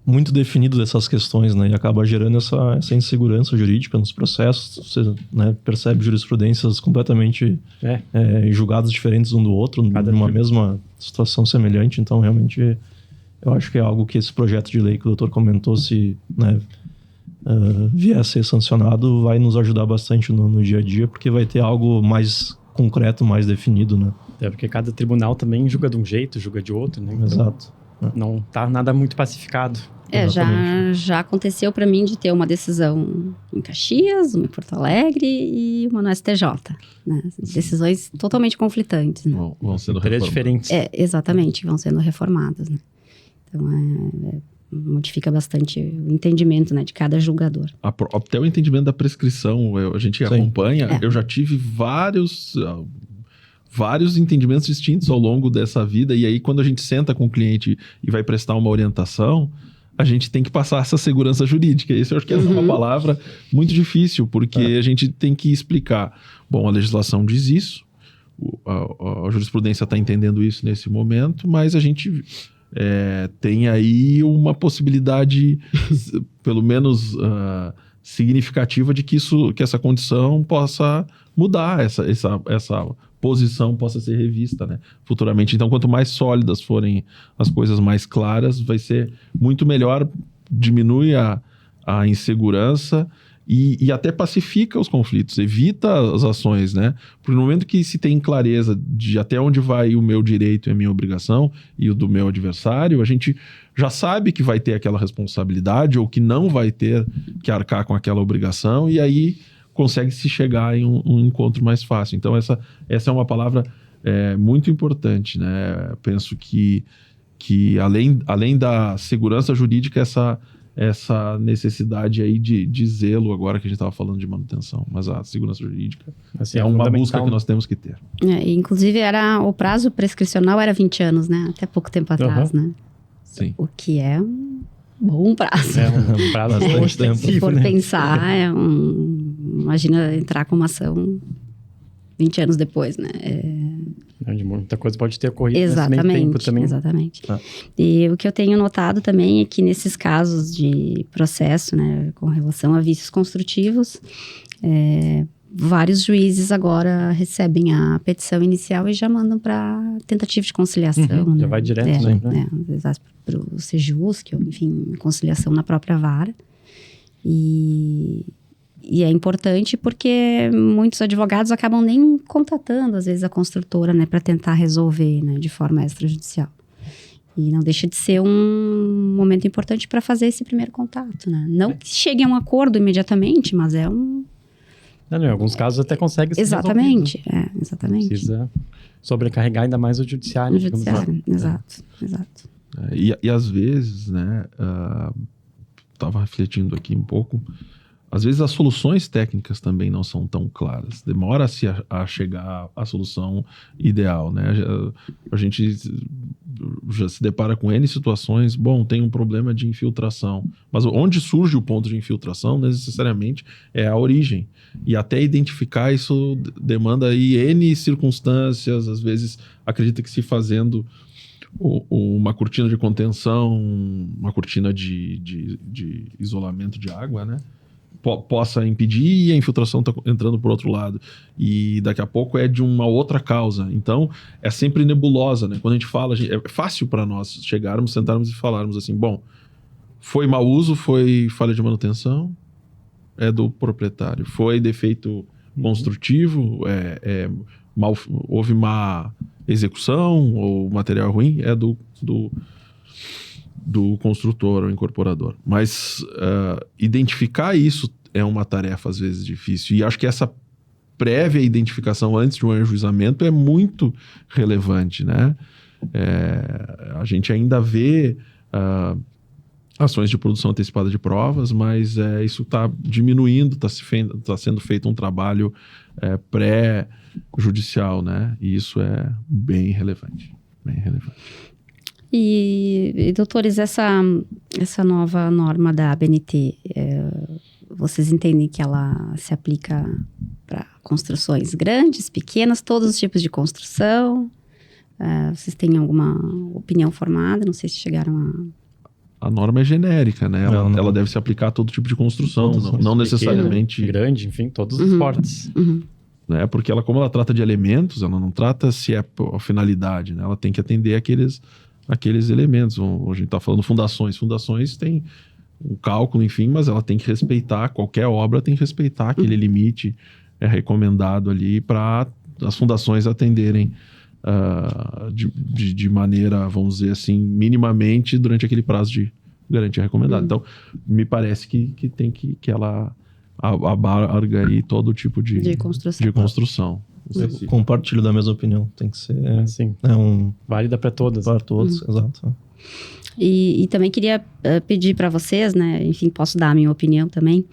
Speaker 4: muito definido dessas questões, né? E acaba gerando essa insegurança jurídica nos processos. Você, né, percebe jurisprudências completamente julgadas diferentes um do outro, numa mesma situação semelhante. Então, realmente... Eu acho que é algo que esse projeto de lei que o doutor comentou, se vier a ser sancionado, vai nos ajudar bastante no dia a dia, porque vai ter algo mais concreto, mais definido, né?
Speaker 1: Porque cada tribunal também julga de um jeito, julga de outro, né? Então,
Speaker 4: exato.
Speaker 1: Não tá nada muito pacificado.
Speaker 2: Já aconteceu para mim de ter uma decisão em Caxias, uma em Porto Alegre e uma no STJ, né? Decisões totalmente conflitantes, né?
Speaker 3: Vão sendo
Speaker 1: reformadas. Diferentes.
Speaker 2: Exatamente, vão sendo reformadas, né? Então, modifica bastante o entendimento, né, de cada julgador.
Speaker 3: Até o entendimento da prescrição, a gente acompanha. Eu já tive vários entendimentos distintos ao longo dessa vida. E aí, quando a gente senta com o cliente e vai prestar uma orientação, a gente tem que passar essa segurança jurídica. Isso eu acho que é uma palavra muito difícil, porque a gente tem que explicar. Bom, a legislação diz isso, a jurisprudência está entendendo isso nesse momento, mas a gente tem aí uma possibilidade, pelo menos significativa, de que essa condição possa mudar, essa posição possa ser revista, né, futuramente. Então, quanto mais sólidas forem as coisas, mais claras, vai ser muito melhor, diminui a insegurança e até pacifica os conflitos, evita as ações, né? Porque no momento que se tem clareza de até onde vai o meu direito e a minha obrigação e o do meu adversário, a gente já sabe que vai ter aquela responsabilidade ou que não vai ter que arcar com aquela obrigação, e aí consegue se chegar em um encontro mais fácil. Então essa é uma palavra muito importante, né? Penso que além da segurança jurídica, essa necessidade aí de zelo, agora que a gente estava falando de manutenção, mas a segurança jurídica
Speaker 1: assim,
Speaker 3: é uma busca que nós temos que ter.
Speaker 2: Inclusive, o prazo prescricional era 20 anos, né? Até pouco tempo atrás, né?
Speaker 3: Sim.
Speaker 2: O que é um bom prazo.
Speaker 1: É um prazo bastante tempo.
Speaker 2: Se for pensar, imagina entrar com uma ação 20 anos depois, né?
Speaker 1: Muita coisa pode ter ocorrido nesse meio tempo também.
Speaker 2: Exatamente. E o que eu tenho notado também é que nesses casos de processo, né, com relação a vícios construtivos, vários juízes agora recebem a petição inicial e já mandam para tentativa de conciliação.
Speaker 1: Né?
Speaker 2: Já
Speaker 1: vai direto,
Speaker 2: né? Às vezes para o Sejusc, ou enfim, conciliação na própria vara. E é importante porque muitos advogados acabam nem contatando, às vezes, a construtora, né, para tentar resolver, né, de forma extrajudicial. E não deixa de ser um momento importante para fazer esse primeiro contato, né? Não que chegue a um acordo imediatamente, mas é um...
Speaker 1: Não, em alguns casos até consegue ser
Speaker 2: exatamente, exatamente.
Speaker 1: Precisa sobrecarregar ainda mais o judiciário.
Speaker 2: Exato.
Speaker 3: E às vezes, né, estava refletindo aqui um pouco, às vezes as soluções técnicas também não são tão claras. Demora-se a chegar à solução ideal, né? A gente já se depara com N situações. Bom, tem um problema de infiltração. Mas onde surge o ponto de infiltração, necessariamente, é a origem. E até identificar isso demanda aí N circunstâncias. Às vezes, acredita que se fazendo uma cortina de contenção, uma cortina de isolamento de água, né, possa impedir, e a infiltração está entrando por outro lado. E daqui a pouco é de uma outra causa. Então, é sempre nebulosa, né? Quando a gente fala, é fácil para nós chegarmos, sentarmos e falarmos assim, bom, foi mau uso, foi falha de manutenção, é do proprietário. Foi defeito construtivo, houve má execução ou material ruim, é do construtor ou incorporador. Mas identificar isso é uma tarefa, às vezes, difícil. E acho que essa prévia identificação antes de um ajuizamento é muito relevante, né? A gente ainda vê ações de produção antecipada de provas, mas isso está diminuindo, está sendo feito um trabalho pré-judicial, né? E isso é bem relevante, bem relevante.
Speaker 2: E doutores, essa nova norma da ABNT, vocês entendem que ela se aplica para construções grandes, pequenas, todos os tipos de construção? Vocês têm alguma opinião formada? Não sei se chegaram
Speaker 3: A norma é genérica, né? Ela deve se aplicar a todo tipo de construção, não necessariamente...
Speaker 1: Grande, enfim, todos os portes.
Speaker 3: Né? Porque como ela trata de elementos, ela não trata se é a finalidade, né? Ela tem que atender aqueles elementos. A gente está falando fundações. Fundações tem um cálculo, enfim, mas ela tem que respeitar, qualquer obra tem que respeitar aquele limite recomendado ali para as fundações atenderem de maneira, vamos dizer assim, minimamente durante aquele prazo de garantia recomendado. Então, me parece que tem que ela abarca aí todo tipo de construção.
Speaker 4: Eu compartilho da mesma opinião. Tem que ser
Speaker 1: válida para todas.
Speaker 4: Para todos, exato.
Speaker 2: E também queria pedir para vocês, né? Enfim, posso dar a minha opinião também.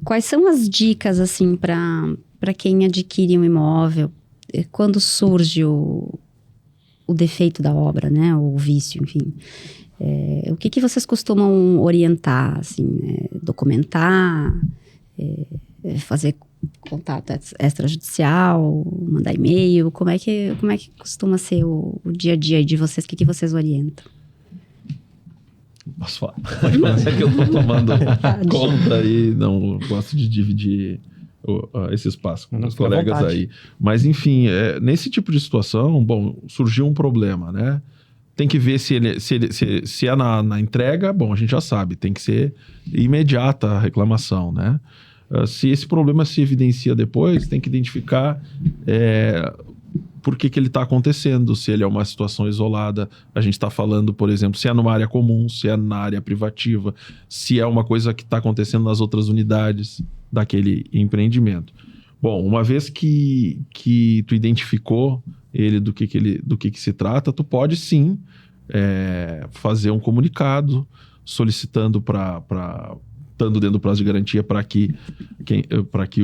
Speaker 2: Quais são as dicas, assim, para quem adquire um imóvel quando surge o defeito da obra, né? O vício, enfim. O que vocês costumam orientar, assim, né? Documentar, fazer contato extrajudicial, mandar e-mail? Como é que costuma ser o dia a dia de vocês? O que vocês orientam?
Speaker 3: Posso falar? Pode falar, é que eu tô tomando conta e não gosto de dividir esse espaço com os colegas aí. Mas, enfim, nesse tipo de situação, bom, surgiu um problema, né? Tem que ver se é na entrega, bom, a gente já sabe, tem que ser imediata a reclamação, né? Se esse problema se evidencia depois, tem que identificar por que ele está acontecendo, se ele é uma situação isolada. A gente está falando, por exemplo, se é numa área comum, se é na área privativa, se é uma coisa que está acontecendo nas outras unidades daquele empreendimento. Bom, uma vez que tu identificou ele do que se trata, tu pode sim fazer um comunicado solicitando estando dentro do prazo de garantia para que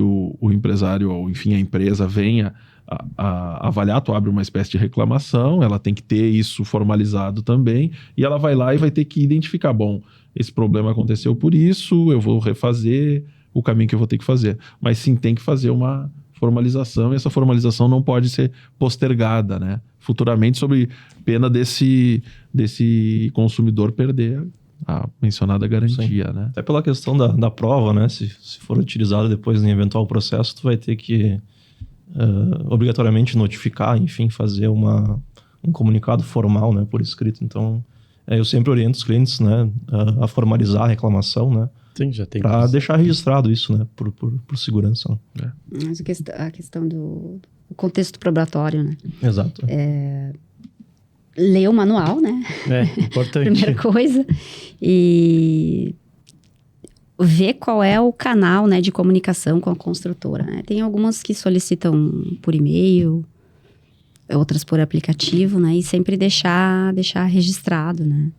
Speaker 3: o empresário ou, enfim, a empresa venha a avaliar. Tu abre uma espécie de reclamação, ela tem que ter isso formalizado também, e ela vai lá e vai ter que identificar, bom, esse problema aconteceu por isso, eu vou refazer o caminho que eu vou ter que fazer. Mas sim, tem que fazer uma formalização, e essa formalização não pode ser postergada, né? Futuramente, sob pena desse consumidor perder a mencionada garantia, sim, né?
Speaker 4: Até pela questão da prova, né? Se for utilizada depois em eventual processo, tu vai ter que obrigatoriamente notificar, enfim, fazer um comunicado formal, né, por escrito. Então, eu sempre oriento os clientes, né, a formalizar a reclamação, né?
Speaker 1: Sim, já tem.
Speaker 4: Para deixar registrado isso, né, por segurança.
Speaker 2: Mas a questão do contexto probatório, né?
Speaker 4: Exato.
Speaker 2: Ler o manual, né?
Speaker 1: Importante.
Speaker 2: Primeira coisa. E ver qual é o canal, né, de comunicação com a construtora, né? Tem algumas que solicitam por e-mail, outras por aplicativo, né? E sempre deixar registrado, né?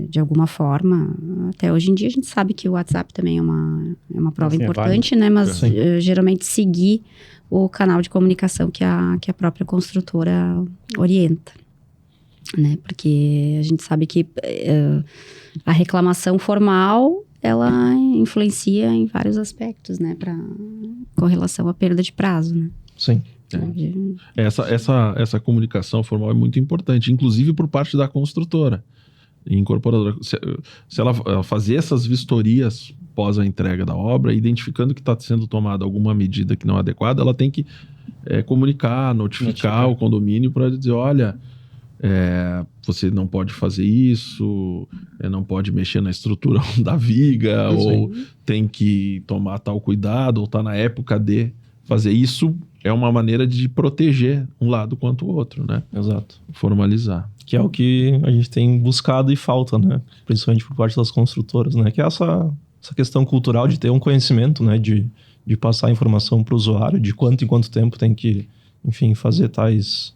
Speaker 2: De alguma forma. Até hoje em dia a gente sabe que o WhatsApp também é uma prova importante, né? Mas geralmente seguir o canal de comunicação que a própria construtora orienta, né? Porque a gente sabe que a reclamação formal, ela influencia em vários aspectos, né? Com relação à perda de prazo, né?
Speaker 4: Sim.
Speaker 3: Essa comunicação formal é muito importante, inclusive por parte da construtora incorporadora. Se ela fazer essas vistorias pós a entrega da obra, identificando que está sendo tomada alguma medida que não é adequada, ela tem que comunicar, notificar o condomínio para dizer, olha, você não pode fazer isso, não pode mexer na estrutura da viga, ou tem que tomar tal cuidado, ou está na época de fazer isso. É uma maneira de proteger um lado quanto o outro, né?
Speaker 4: Exato.
Speaker 3: Formalizar.
Speaker 4: Que é o que a gente tem buscado e falta, né? Principalmente por parte das construtoras, né? Que é essa questão cultural de ter um conhecimento, né? De passar a informação para o usuário, de quanto em quanto tempo tem que, enfim, fazer tais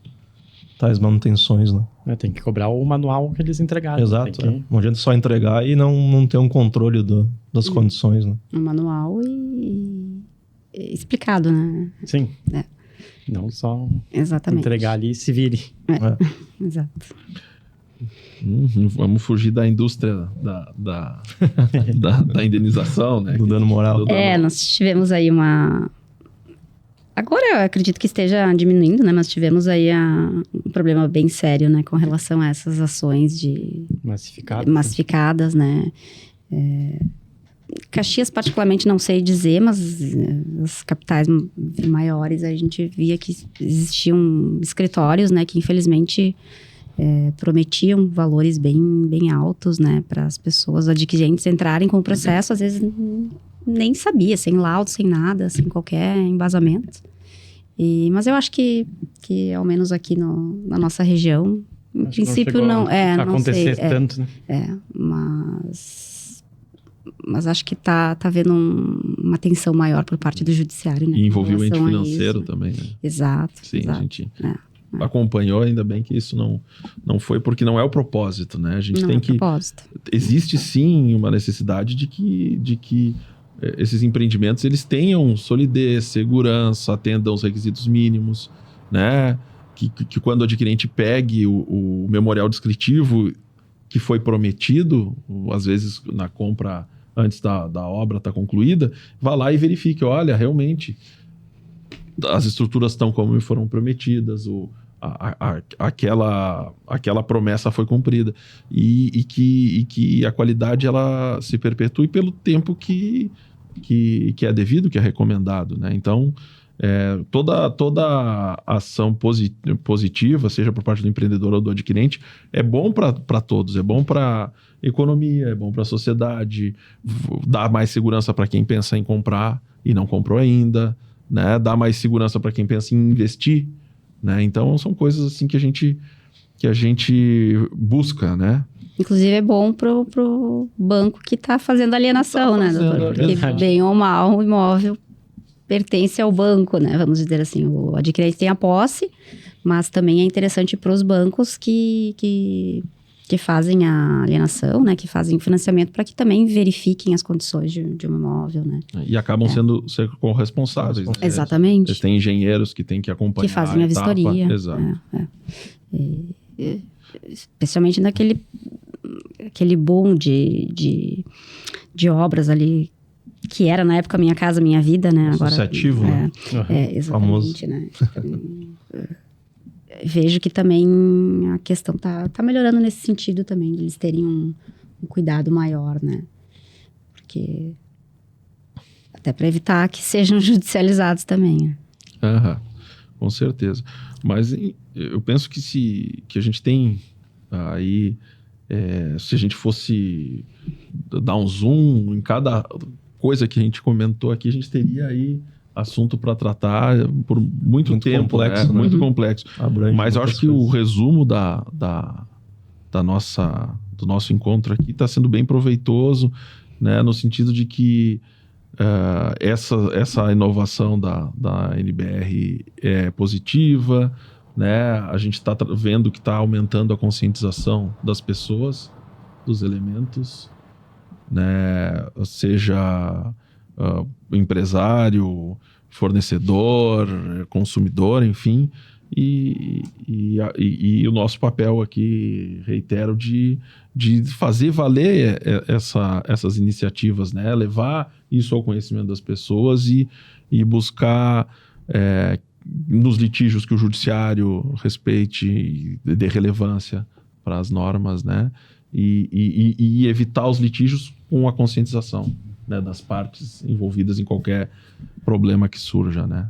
Speaker 4: manutenções, né?
Speaker 1: Tem que cobrar o manual que eles entregaram.
Speaker 4: Exato. Não adianta só entregar e não ter um controle das condições, né?
Speaker 2: Um manual e explicado, né?
Speaker 1: Sim. Não só
Speaker 2: exatamente
Speaker 1: entregar ali e se vire.
Speaker 2: Exato.
Speaker 3: Vamos fugir da indústria da indenização, né?
Speaker 4: Do dano moral.
Speaker 2: Nós tivemos aí agora eu acredito que esteja diminuindo, né? Mas tivemos aí um problema bem sério, né? Com relação a essas ações de massificadas, né? Caxias, particularmente, não sei dizer, mas as capitais maiores, a gente via que existiam escritórios, né, que infelizmente prometiam valores bem altos, né, para as pessoas adquirentes entrarem com o processo, às vezes nem sabia, sem laudo, sem nada, sem qualquer embasamento. Mas eu acho que ao menos aqui na nossa região, em princípio não
Speaker 1: acontecer tanto, né?
Speaker 2: Mas acho que tá havendo uma atenção maior por parte do judiciário, né?
Speaker 3: E envolveu o ente financeiro também, né?
Speaker 2: Exato.
Speaker 3: Sim,
Speaker 2: exato.
Speaker 3: a gente acompanhou, ainda bem que isso não foi, porque não é o propósito, né? A gente
Speaker 2: não
Speaker 3: tem
Speaker 2: que... propósito.
Speaker 3: Existe sim uma necessidade de que esses empreendimentos eles tenham solidez, segurança, atendam os requisitos mínimos, né? Que quando o adquirente pegue o memorial descritivo que foi prometido, às vezes na compra antes da obra estar concluída, vá lá e verifique, olha, realmente as estruturas estão como foram prometidas, aquela promessa foi cumprida e que a qualidade ela se perpetue pelo tempo que é devido, que é recomendado, né? Então, toda ação positiva, seja por parte do empreendedor ou do adquirente, é bom para todos, é bom para economia, é bom para a sociedade, dá mais segurança para quem pensa em comprar e não comprou ainda, né? Dá mais segurança para quem pensa em investir, né? Então, são coisas assim que a gente busca, né?
Speaker 2: Inclusive é bom pro banco que está fazendo alienação, né, doutor? Porque bem ou mal o imóvel pertence ao banco, né? Vamos dizer assim, o adquirente tem a posse, mas também é interessante para os bancos que fazem a alienação, né? Que fazem o financiamento para que também verifiquem as condições de um imóvel, né?
Speaker 3: E acabam sendo corresponsáveis. Né?
Speaker 2: Exatamente.
Speaker 3: Eles têm engenheiros que têm que acompanhar.
Speaker 2: Que fazem a vistoria.
Speaker 3: Exato.
Speaker 2: Especialmente aquele boom de obras ali, que era na época Minha Casa Minha Vida, né?
Speaker 4: Associativo,
Speaker 2: agora,
Speaker 4: né?
Speaker 2: Exatamente, né? Vejo que também a questão tá melhorando nesse sentido também, de eles terem um cuidado maior, né? Porque até para evitar que sejam judicializados também. Né?
Speaker 3: Com certeza. Mas eu penso que a gente tem aí, se a gente fosse dar um zoom em cada coisa que a gente comentou aqui, a gente teria aí assunto para tratar por muito tempo,
Speaker 4: complexo, né?
Speaker 3: Muito complexo. Mas eu acho que o resumo do nosso encontro aqui está sendo bem proveitoso, né? No sentido de que essa inovação da NBR é positiva, né? A gente está vendo que está aumentando a conscientização das pessoas, dos elementos, né? Seja empresário, fornecedor, consumidor, enfim. E o nosso papel aqui, reitero, de fazer valer essas iniciativas, né? Levar isso ao conhecimento das pessoas e buscar nos litígios que o judiciário respeite e dê relevância para as normas, né? E evitar os litígios com a conscientização, né, das partes envolvidas em qualquer problema que surja, né?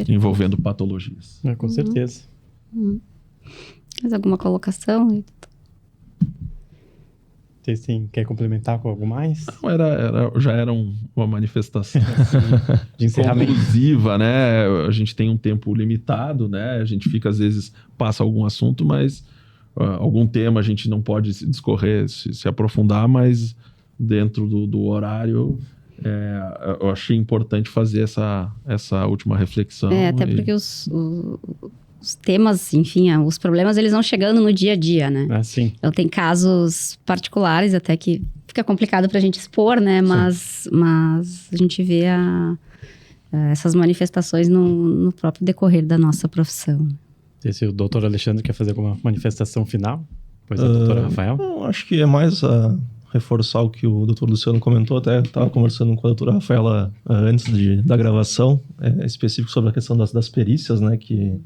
Speaker 3: Envolvendo patologias.
Speaker 1: Com certeza.
Speaker 2: Mais alguma colocação?
Speaker 1: Você sim, quer complementar com algo mais?
Speaker 3: Não, já era uma manifestação assim,
Speaker 1: de encerramento.
Speaker 3: Conclusiva, né? A gente tem um tempo limitado, né? A gente fica, às vezes, passa algum assunto, mas algum tema a gente não pode discorrer, se aprofundar, mas dentro do horário, eu achei importante fazer essa última reflexão.
Speaker 2: Até porque os temas, enfim, os problemas, eles vão chegando no dia a dia, né?
Speaker 1: Sim.
Speaker 2: Então, tem casos particulares até que fica complicado pra gente expor, né? Mas a gente vê essas manifestações no próprio decorrer da nossa profissão.
Speaker 1: Se o doutor Alexandre quer fazer alguma manifestação final, depois a doutora Rafael?
Speaker 4: Não, acho que é mais reforçar o que o doutor Luciano comentou. Até estava conversando com a doutora Rafaela antes da gravação, específico sobre a questão das perícias, né? Que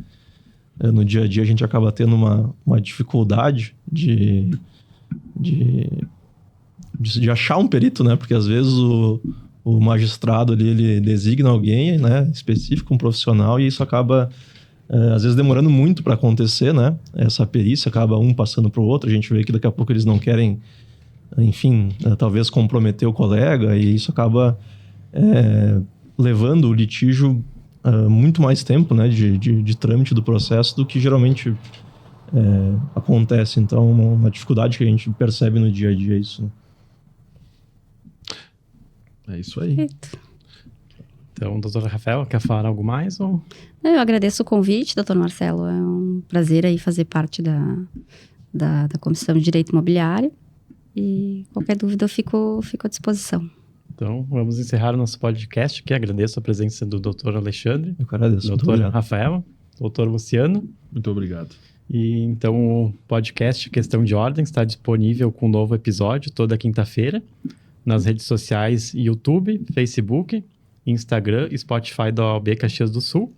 Speaker 4: no dia a dia a gente acaba tendo uma dificuldade de achar um perito, né? Porque às vezes o magistrado ali, ele designa alguém, né, específico, um profissional, e isso acaba às vezes demorando muito para acontecer, né? Essa perícia acaba um passando para o outro. A gente vê que daqui a pouco eles não querem, enfim, talvez comprometer o colega, e isso acaba levando o litígio muito mais tempo, né, de trâmite do processo do que geralmente acontece. Então, uma dificuldade que a gente percebe no dia a dia é isso, né?
Speaker 3: É isso aí.
Speaker 2: Perfeito.
Speaker 1: Então, doutora Rafael, quer falar algo mais? Ou...
Speaker 2: Eu agradeço o convite, doutor Marcelo. É um prazer aí fazer parte da Comissão de Direito Imobiliário. E qualquer dúvida eu fico à disposição.
Speaker 1: Então, vamos encerrar o nosso podcast aqui. Agradeço a presença do doutor Alexandre.
Speaker 4: Eu que agradeço.
Speaker 1: Doutor Rafael, doutor Luciano.
Speaker 3: Muito obrigado.
Speaker 1: E então o podcast Questão de Ordem está disponível com um novo episódio toda quinta-feira nas redes sociais YouTube, Facebook, Instagram e Spotify da OAB Caxias do Sul.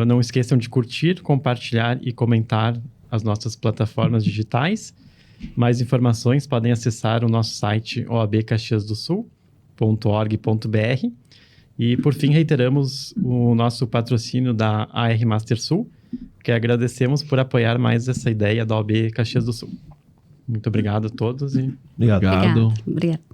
Speaker 1: Não esqueçam de curtir, compartilhar e comentar as nossas plataformas digitais. Mais informações podem acessar o nosso site oabcaxiasdosul.org.br. E, por fim, reiteramos o nosso patrocínio da AR Master Sul, que agradecemos por apoiar mais essa ideia da OAB Caxias do Sul. Muito obrigado a todos.
Speaker 4: Obrigado.
Speaker 2: Obrigada.